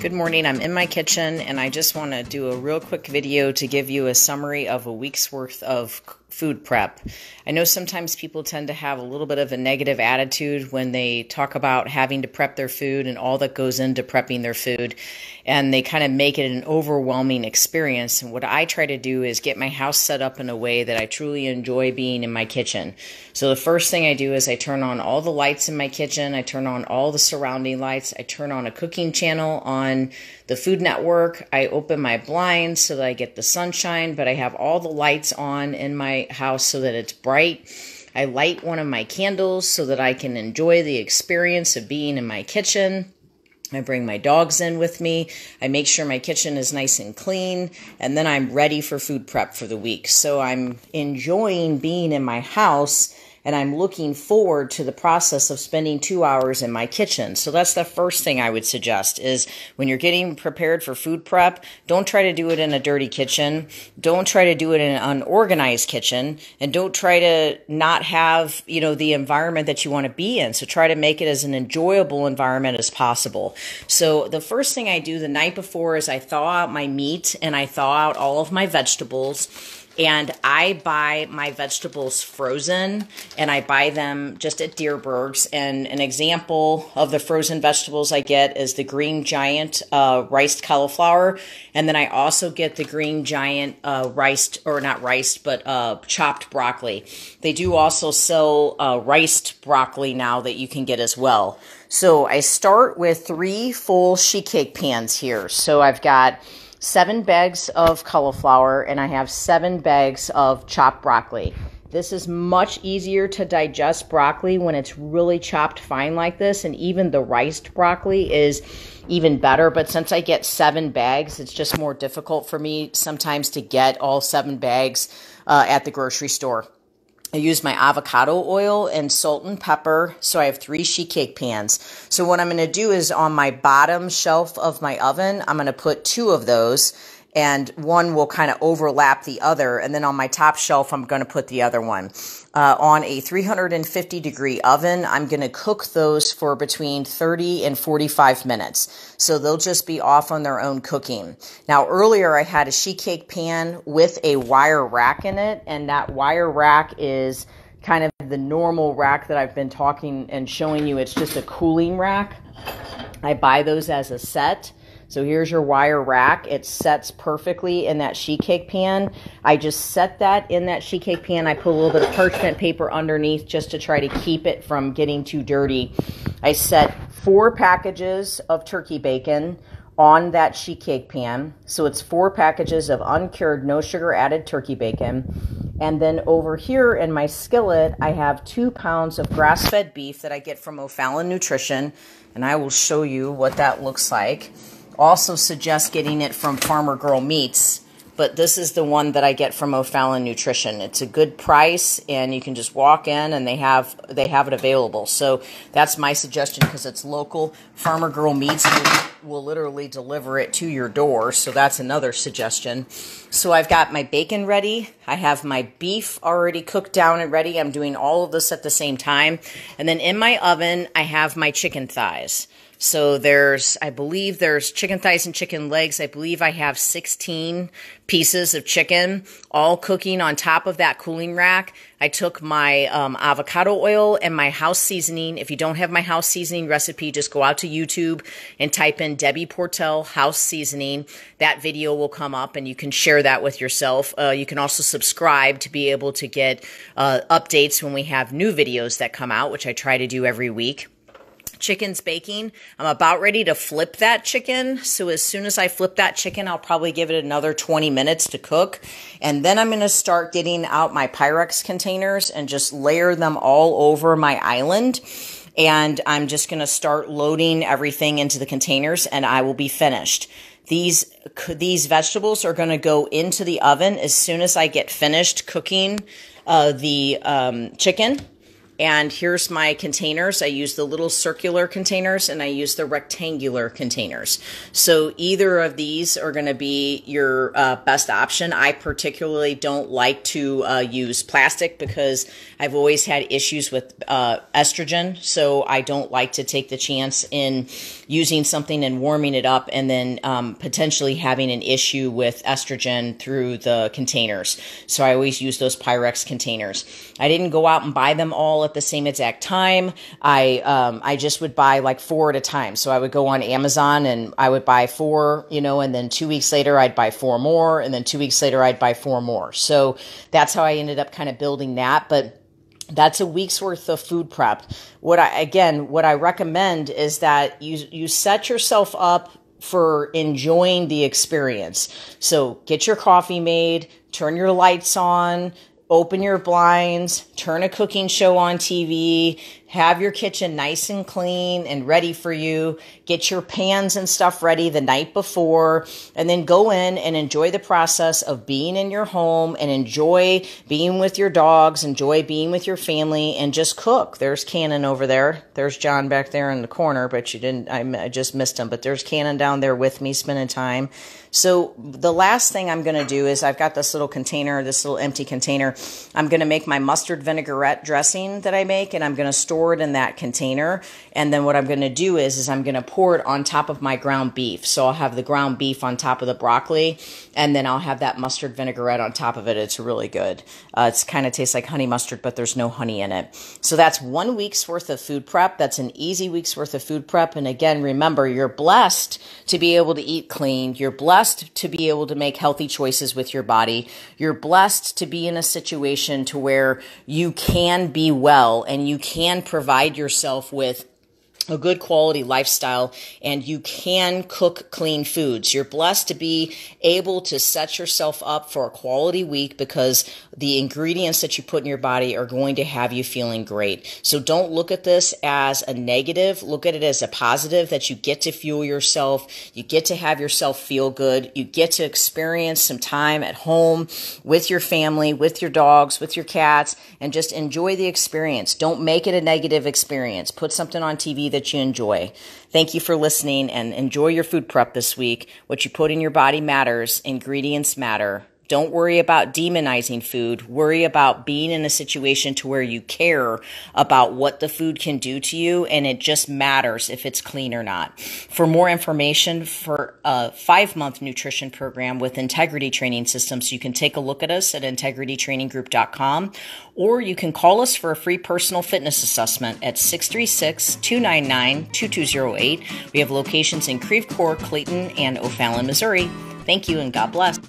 Good morning. I'm in my kitchen and I just want to do a real quick video to give you a summary of a week's worth of food prep. I know sometimes people tend to have a little bit of a negative attitude when they talk about having to prep their food and all that goes into prepping their food, and they kind of make it an overwhelming experience. And what I try to do is get my house set up in a way that I truly enjoy being in my kitchen. So the first thing I do is I turn on all the lights in my kitchen. I turn on all the surrounding lights. I turn on a cooking channel on the Food Network. I open my blinds so that I get the sunshine, but I have all the lights on in my house so that it's bright. I light one of my candles so that I can enjoy the experience of being in my kitchen. I bring my dogs in with me. I make sure my kitchen is nice and clean, and then I'm ready for food prep for the week. So I'm enjoying being in my house, and I'm looking forward to the process of spending 2 hours in my kitchen. So that's the first thing I would suggest is when you're getting prepared for food prep, don't try to do it in a dirty kitchen. Don't try to do it in an unorganized kitchen, and don't try to not have, the environment that you want to be in. So try to make it as an enjoyable environment as possible. So the first thing I do the night before is I thaw out my meat and I thaw out all of my vegetables. And I buy my vegetables frozen, and I buy them just at Deerberg's. And an example of the frozen vegetables I get is the Green Giant riced cauliflower. And then I also get the Green Giant chopped broccoli. They do also sell riced broccoli now that you can get as well. So I start with 3 full sheet cake pans here. So I've got 7 bags of cauliflower, and I have 7 bags of chopped broccoli. This is much easier to digest broccoli when it's really chopped fine like this, and even the riced broccoli is even better. But since I get 7 bags, it's just more difficult for me sometimes to get all 7 bags at the grocery store. I use my avocado oil and salt and pepper, so I have 3 sheet cake pans. So what I'm going to do is on my bottom shelf of my oven, I'm going to put 2 of those, and one will kind of overlap the other, and then on my top shelf, I'm going to put the other one. On a 350-degree oven, I'm going to cook those for between 30 and 45 minutes. So they'll just be off on their own cooking. Now, earlier I had a sheet cake pan with a wire rack in it, and that wire rack is kind of the normal rack that I've been talking and showing you. It's just a cooling rack. I buy those as a set. So here's your wire rack. It sets perfectly in that sheet cake pan. I just set that in that sheet cake pan. I put a little bit of parchment paper underneath just to try to keep it from getting too dirty. I set 4 packages of turkey bacon on that sheet cake pan. So it's 4 packages of uncured, no sugar added turkey bacon. And then over here in my skillet, I have 2 pounds of grass-fed beef that I get from O'Fallon Nutrition. And I will show you what that looks like. Also suggest getting it from Farmer Girl Meats, but this is the one that I get from O'Fallon Nutrition. It's a good price, and you can just walk in and they have it available. So that's my suggestion because it's local. Farmer Girl Meats will literally deliver it to your door, so that's another suggestion. So I've got my bacon ready. I have my beef already cooked down and ready. I'm doing all of this at the same time. And then in my oven, I have my chicken thighs. So I believe there's chicken thighs and chicken legs. I believe I have 16 pieces of chicken all cooking on top of that cooling rack. I took my avocado oil and my house seasoning. If you don't have my house seasoning recipe, just go out to YouTube and type in Debbie Portell house seasoning. That video will come up and you can share that with yourself. You can also subscribe to be able to get updates when we have new videos that come out, which I try to do every week. Chicken's baking. I'm about ready to flip that chicken. So as soon as I flip that chicken, I'll probably give it another 20 minutes to cook. And then I'm going to start getting out my Pyrex containers and just layer them all over my island. And I'm just going to start loading everything into the containers and I will be finished. These vegetables are going to go into the oven as soon as I get finished cooking the chicken. And here's my containers. I use the little circular containers and I use the rectangular containers. So either of these are going to be your best option. I particularly don't like to use plastic because I've always had issues with estrogen. So I don't like to take the chance in using something and warming it up and then potentially having an issue with estrogen through the containers. So I always use those Pyrex containers. I didn't go out and buy them all at the same exact time. I just would buy like 4 at a time. So I would go on Amazon and I would buy 4, and then 2 weeks later I'd buy 4 more, and then 2 weeks later I'd buy 4 more. So that's how I ended up kind of building that. But that's a week's worth of food prep. What I recommend is that you set yourself up for enjoying the experience. So get your coffee made, turn your lights on, open your blinds, turn a cooking show on TV, have your kitchen nice and clean and ready for you, get your pans and stuff ready the night before, and then go in and enjoy the process of being in your home and enjoy being with your dogs, enjoy being with your family, and just cook. There's Cannon over there. There's John back there in the corner, but I just missed him. But there's Cannon down there with me spending time. So the last thing I'm going to do is I've got this little container, this little empty container. I'm going to make my mustard vinaigrette dressing that I make, and I'm going to store it in that container. And then what I'm going to do is I'm going to pour it on top of my ground beef. So I'll have the ground beef on top of the broccoli, and then I'll have that mustard vinaigrette on top of it. It's really good. It's kind of tastes like honey mustard, but there's no honey in it. So that's 1 week's worth of food prep. That's an easy week's worth of food prep. And again, remember, you're blessed to be able to eat clean. You're blessed to be able to make healthy choices with your body. You're blessed to be in a situation to where you can be well and you can provide yourself with a good quality lifestyle, and you can cook clean foods. You're blessed to be able to set yourself up for a quality week because the ingredients that you put in your body are going to have you feeling great. So don't look at this as a negative. Look at it as a positive, that you get to fuel yourself. You get to have yourself feel good. You get to experience some time at home with your family, with your dogs, with your cats, and just enjoy the experience. Don't make it a negative experience. Put something on TV that you enjoy. Thank you for listening, and enjoy your food prep this week. What you put in your body matters. Ingredients matter. Don't worry about demonizing food. Worry about being in a situation to where you care about what the food can do to you, and it just matters if it's clean or not. For more information for a 5-month nutrition program with Integrity Training Systems, you can take a look at us at integritytraininggroup.com, or you can call us for a free personal fitness assessment at 636-299-2208. We have locations in Creve Coeur, Clayton, and O'Fallon, Missouri. Thank you, and God bless.